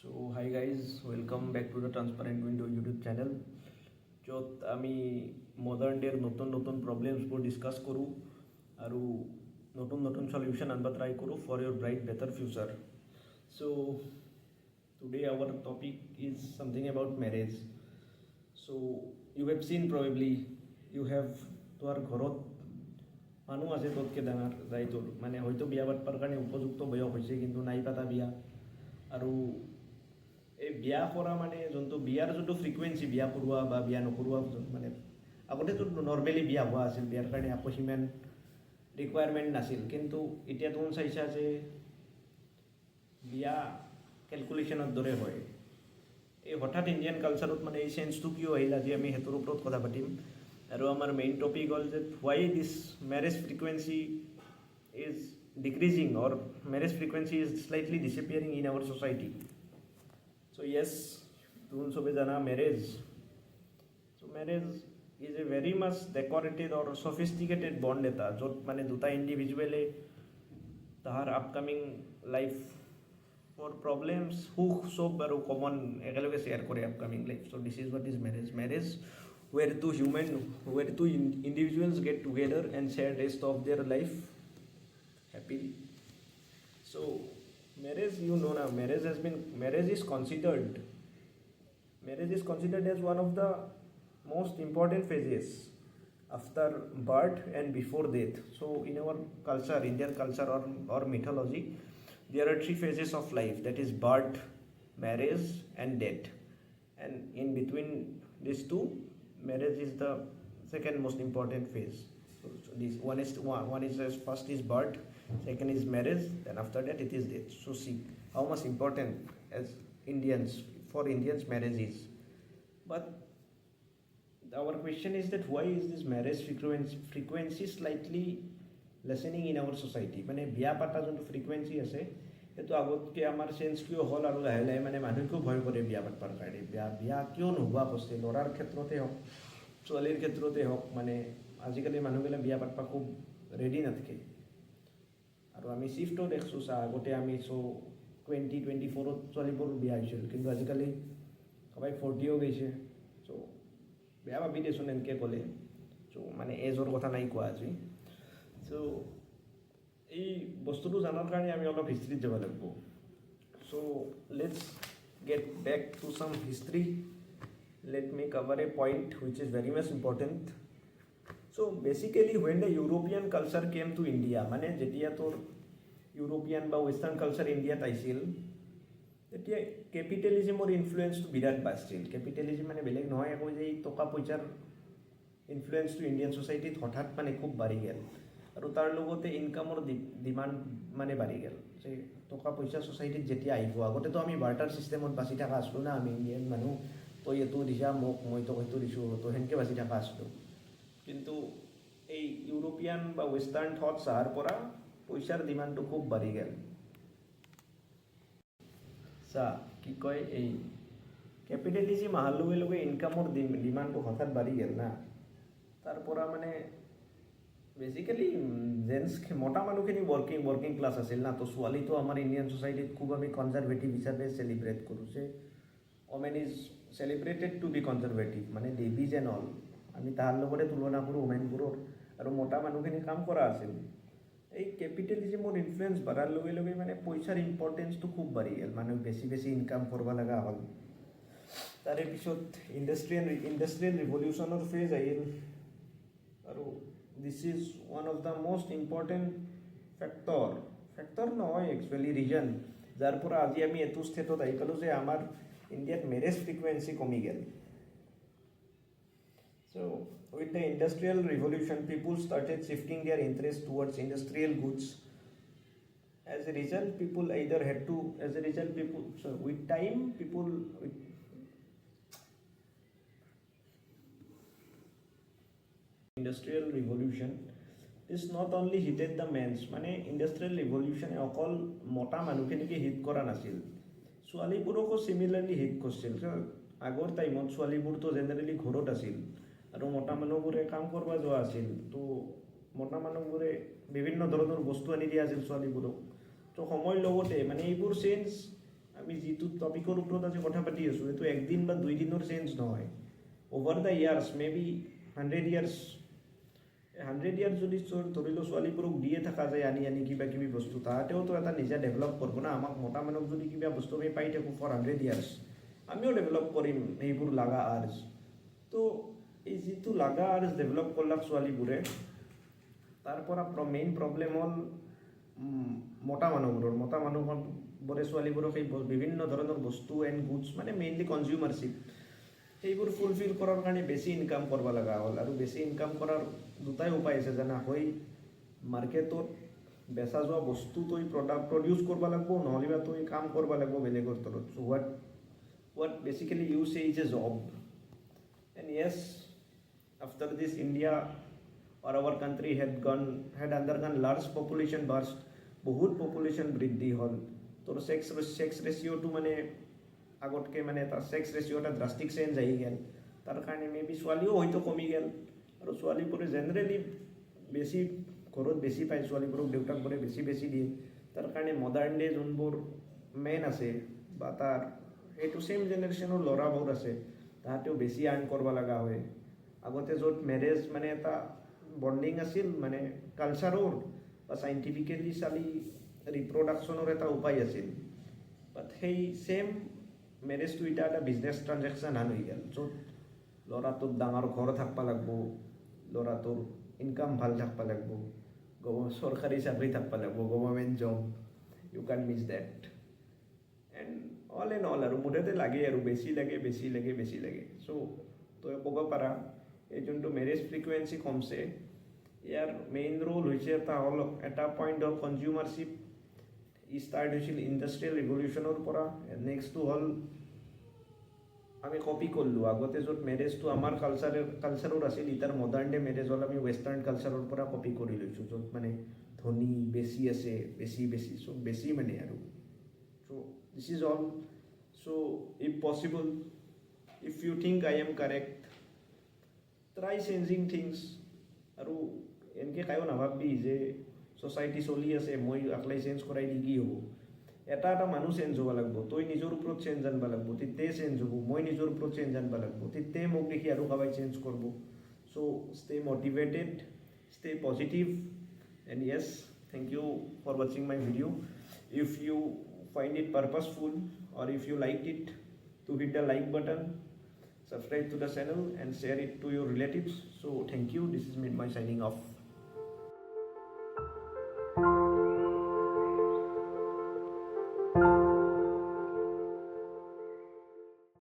So hi guys, welcome back to the Transparent Window YouTube channel. য'ত আমি modern ডেৰ নতুন প্ৰব্লেমছবোৰ ডিছকাছ কৰোঁ আৰু নতুন সলিউশ্যন আনবা ট্ৰাই কৰোঁ for your bright better future. So' today our topic is something about marriage. So' you have seen probably you have তোমাৰ ঘৰত মানুহ আছে তোতকৈ ডাঙৰ যাই তোৰ মানে হয়তো বিয়া পাতিবৰ কাৰণে উপযুক্ত বয়স হৈছে কিন্তু নাই পাতা বিয়া. আৰু এই বিয়া কৰা মানে যোনটো বিয়াৰ যোনটো ফ্ৰিকুৱেঞ্চি বিয়া কৰোৱা বা বিয়া নকৰোৱা মানে আগতেতো নৰ্মেলি বিয়া হোৱা আছিল, বিয়াৰ কাৰণে একো সিমান ৰিকুৱাৰমেণ্ট নাছিল. কিন্তু এতিয়া তুমি চাইছা যে বিয়া কেলকুলেশ্যনৰ দৰে হয়. এই হঠাৎ ইণ্ডিয়ান কালচাৰত মানে এই চেঞ্জটো কিয় আহিল, আজি আমি সেইটোৰ ওপৰত কথা পাতিম. আৰু আমাৰ মেইন টপিক হ'ল যে why this marriage frequency is decreasing or marriage frequency is slightly disappearing in our society. So yes, তুমি সবে জানা marriage. So marriage is a very much decorated or sophisticated bond এটা য'ত মানে দুটা ইণ্ডিভিজুৱেলে তাহাৰ আপকামিং লাইফ ফৰ প্ৰব্লেমছ সুখ চব আৰু কমন একেলগে শ্বেয়াৰ কৰে upcoming life. So' this is what is marriage. Marriage where two individuals get together and share rest of their life happily. So marriage, you know now, marriage is considered as one of the most important phases after birth and before death. So in our culture, Indian culture or mythology, there are three phases of life, that is birth, marriage and death. And in between these two, marriage is the second most important phase. So this one is first is birth, second is marriage, then after that it is death. So see how much important as for Indians marriage is. But our question is that why is this marriage frequency slightly lessening in our society? মানে বিয়া পাতা যোনটো frequency আছে সেইটো আগতকৈ আমাৰ change কিয় হ'ল আৰু লাহে লাহে মানে মানুহকেও ভয় কৰে বিয়া পাতিবৰ কাৰণে. বিয়া কিয় নোহোৱা কৰিছে, ল'ৰাৰ ক্ষেত্ৰতে হওক ছোৱালীৰ ক্ষেত্ৰতে হওক. মানে আজিকালি মানুহবিলাক বিয়া পাতিব খুব ৰেডি নাথাকে. আৰু আমি চিফ্টও দেখছোঁ চা, আগতে আমি 2024 ছোৱালীবোৰ বিয়া হৈছিল, কিন্তু আজিকালি সবাই 40ও গৈছে. চ' বেয়া ভাবি দেচোন এনেকৈ ক'লে. চ' মানে এজৰ কথা নাই কোৱা আজি. চ' এই বস্তুটো জানাৰ কাৰণে আমি অলপ হিষ্ট্ৰীত যাব লাগিব. চ' লেটছ গেট বেক টু চাম history. Let me cover a point which is very much important. So basically when the European culture came to India, মানে যেতিয়া তোৰ ইউৰোপিয়ান বা ৱেষ্টাৰ্ণ কালচাৰ ইণ্ডিয়াত আহিছিল তেতিয়া কেপিটেলিজিমৰ ইনফ্লুৱেঞ্চটো বিৰাট বাঢ়িছিল. কেপিটেলিজিম মানে বেলেগ নহয় একো, যে এই টকা পইচাৰ ইনফ্লুৱেঞ্চটো ইণ্ডিয়ান ছ'চাইটিত হঠাৎ মানে খুব বাঢ়ি গ'ল. আৰু তাৰ লগতে ইনকামৰ ডিমাণ্ড মানে বাঢ়ি গ'ল. যে টকা পইচা ছ'চাইটিত যেতিয়া আহিব, আগতেতো আমি বাৰ্টাৰ ছিষ্টেমত বাচি থকা আছিলোঁ না, আমি ইণ্ডিয়ান মানুহ. তই এইটো দিছা মোক, মই তোক সেইটো দিছোঁ, তো সেনেকৈ বাচি থকা আছিলোঁ. কিন্তু এই ইউৰোপিয়ান বা ৱেষ্টাৰ্ণ থটছ অহাৰ পৰা পইচাৰ ডিমাণ্ডটো খুব বাঢ়ি গ'ল. চা কি কয়, এই কেপিটেলিজিম অহাৰ লগে লগে ইনকামৰ ডিমাণ্ডটো হঠাৎ বাঢ়ি গ'ল না. তাৰ পৰা মানে বেচিকেলি জেণ্টছ মতা মানুহখিনি ৱৰ্কিং ক্লাছ আছিল না. তো ছোৱালীটো আমাৰ ইণ্ডিয়ান ছ'চাইটিত খুব আমি কনজাৰ্ভেটিভ হিচাপে চেলিব্ৰেট কৰোঁ. যে women is celebrated to be conservative, মানে দেৱীজ এণ্ড অল. আমি তাৰ লগতে তুলনা কৰোঁ ওমেনবোৰৰ. আৰু মতা মানুহখিনি কাম কৰা আছিল. এই কেপিটেলিজিমৰ ইনফ্লুৱেঞ্চ বাঢ়াৰ লগে লগে মানে পইচাৰ ইম্পৰ্টেঞ্চটো খুব বাঢ়ি গ'ল. মানুহ বেছি ইনকাম কৰিব লগা হ'ল. তাৰে পিছত ইণ্ডাষ্ট্ৰিয়েল ৰিভলিউশ্যনৰ ফেজ আহিল. আৰু this is one of the most important factor নহয় একচুৱেলি ৰিজন, যাৰ পৰা আজি আমি এইটো ষ্টেটত আহি পালোঁ যে আমাৰ ইণ্ডিয়াত মেৰেজ ফ্ৰিকুৱেঞ্চি কমি গ'ল. So with the industrial revolution, people started shifting their interest towards industrial goods. As a result, with time, industrial revolution is not only hited the men's, মানে industrial revolution অকল মতা মানুহখিনিকে হিট কৰা নাছিল, ছোৱালীবোৰকো similarly hit কৰিছিল. আগৰ টাইমত ছোৱালীবোৰতো জেনেৰেলি ঘৰত আছিল আৰু মতা মানুহবোৰে কাম কৰিব যোৱা আছিল. তো মতা মানুহবোৰে বিভিন্ন ধৰণৰ বস্তু আনি দিয়া আছিল ছোৱালীবোৰক. তো সময়ৰ লগতে মানে এইবোৰ চেঞ্জ আমি যিটো টপিকৰ ওপৰত আজি কথা পাতি আছোঁ এইটো একদিন বা 2 দিনৰ চেঞ্জ নহয়, over the years may be 100 years 100 years যদি ধৰি লওঁ ছোৱালীবোৰক দিয়ে থকা যায় আনি আনি কিবা কিবি বস্তু তাহাঁতেওতো এটা নিজে ডেভেলপ কৰিব না। আমাক মতা মানুহক যদি কিবা বস্তু আমি পাই থাকোঁ ফৰ 100 ইয়াৰ্ছ আমিও ডেভেলপ কৰিম সেইবোৰ লাগা আৰ্জ। তো এই যিটো লাগা আৰ্জ ডেভেলপ কৰলাক ছোৱালীবোৰে তাৰ পৰা মেইন প্ৰব্লেম হ'ল মতা মানুহবোৰে ছোৱালীবোৰক সেই বিভিন্ন ধৰণৰ বস্তু এণ্ড গুডছ মানে মেইনলি কনজিউমাৰশ্বিপ সেইবোৰ ফুলফিল কৰাৰ কাৰণে বেছি ইনকাম কৰিব লগা হ'ল। আৰু বেছি ইনকাম কৰাৰ দুটাই উপায় আছে জানা, হয় মাৰ্কেটত বেচা যোৱা বস্তু তই প্ৰডিউচ কৰিব লাগিব, নহ'লে বা তই কাম কৰিব লাগিব বেলেগৰ তলত। চ' what basically you say is a job. And yes, after this India or our country had undergone large population burst, বহুত পপুলেশ্যন বৃদ্ধি হ'ল। তোৰ ছেক্স ৰেচিঅ'টো মানে আগতকৈ মানে এটা ছেক্স ৰেচিঅ' এটা ড্ৰাষ্টিক চেঞ্জ আহি গ'ল। তাৰ কাৰণে মে বি ছোৱালীও হয়তো কমি গ'ল। আৰু ছোৱালীবোৰে জেনেৰেলি বেছি ঘৰত বেছি পায়, ছোৱালীবোৰক দেউতাকবোৰে বেছি দিয়ে। তাৰ কাৰণে মডাৰ্ণ ডে যোনবোৰ মেন আছে বা তাৰ সেইটো ছেইম জেনেৰেশ্যনৰ ল'ৰাবোৰ আছে তাহাঁতেও বেছি আৰ্ণ কৰিব লগা হয়। আগতে য'ত মেৰেজ মানে এটা বণ্ডিং আছিল মানে কালচাৰৰ বা চাইণ্টিফিকেলি চালি ৰিপ্ৰডাকশ্যনৰ এটা উপায় আছিল, বাট সেই ছেইম মেৰেজটো এতিয়া এটা বিজনেছ ট্ৰানজেকশ্যন হান হৈ গ'ল। য'ত ল'ৰাটোৰ ডাঙৰ ঘৰ থাকিব লাগিব, ল'ৰাটোৰ ইনকাম ভাল থাকিব লাগিব, চৰকাৰী চাকৰি থাকিব লাগিব, government job, you can miss date and all and all. আৰু মুঠতে লাগে আৰু বেছি লাগে। চ' তই ক'ব পাৰা এই যোনটো মেৰেজ ফ্ৰিকুৱেঞ্চি কমছে ইয়াৰ মেইন ৰোল হৈছে এটা পইণ্ট হ'ল কনজিউমাৰশ্বিপ। ষ্টাৰ্ট হৈছিল ইণ্ডাষ্ট্ৰিয়েল ৰিভলিউশ্যনৰ পৰা। নেক্সটটো হ'ল আমি কপি কৰিলোঁ। আগতে য'ত মেৰেজটো আমাৰ কালচাৰৰ আছিল ইটাৰ মডাৰ্ণ ডে মেৰেজ হ'ল আমি ৱেষ্টাৰ্ণ কালচাৰৰ পৰা কপি কৰি লৈছোঁ, য'ত মানে ধনী বেছি আছে, বেছি চ' বেছি মানে আৰু so' this is all. So' if possible, if you think I am correct, try changing things. আৰু এনেকৈ কায়ো নাভাববি যে ছ'চাইটি চলি আছে মই আকলাই চেঞ্জ কৰাই দি কি হ'ব। এটা মানুহ চেঞ্জ হ'ব লাগিব, তই নিজৰ ওপৰত চেঞ্জ আনিব লাগিব, তেতিয়াই চেঞ্জ হ'ব। মই নিজৰ ওপৰত চেঞ্জ আনিব লাগিব, তেতিয়াই মোক দেখি আৰু কাবাই চেঞ্জ কৰিব। So' stay motivated, stay positive and yes, thank you for ৱাচিং my video'. If you find it purposeful or if you liked it, to hit the like button, subscribe to the channel and share it to your relatives. So thank you, this is Midmay signing off.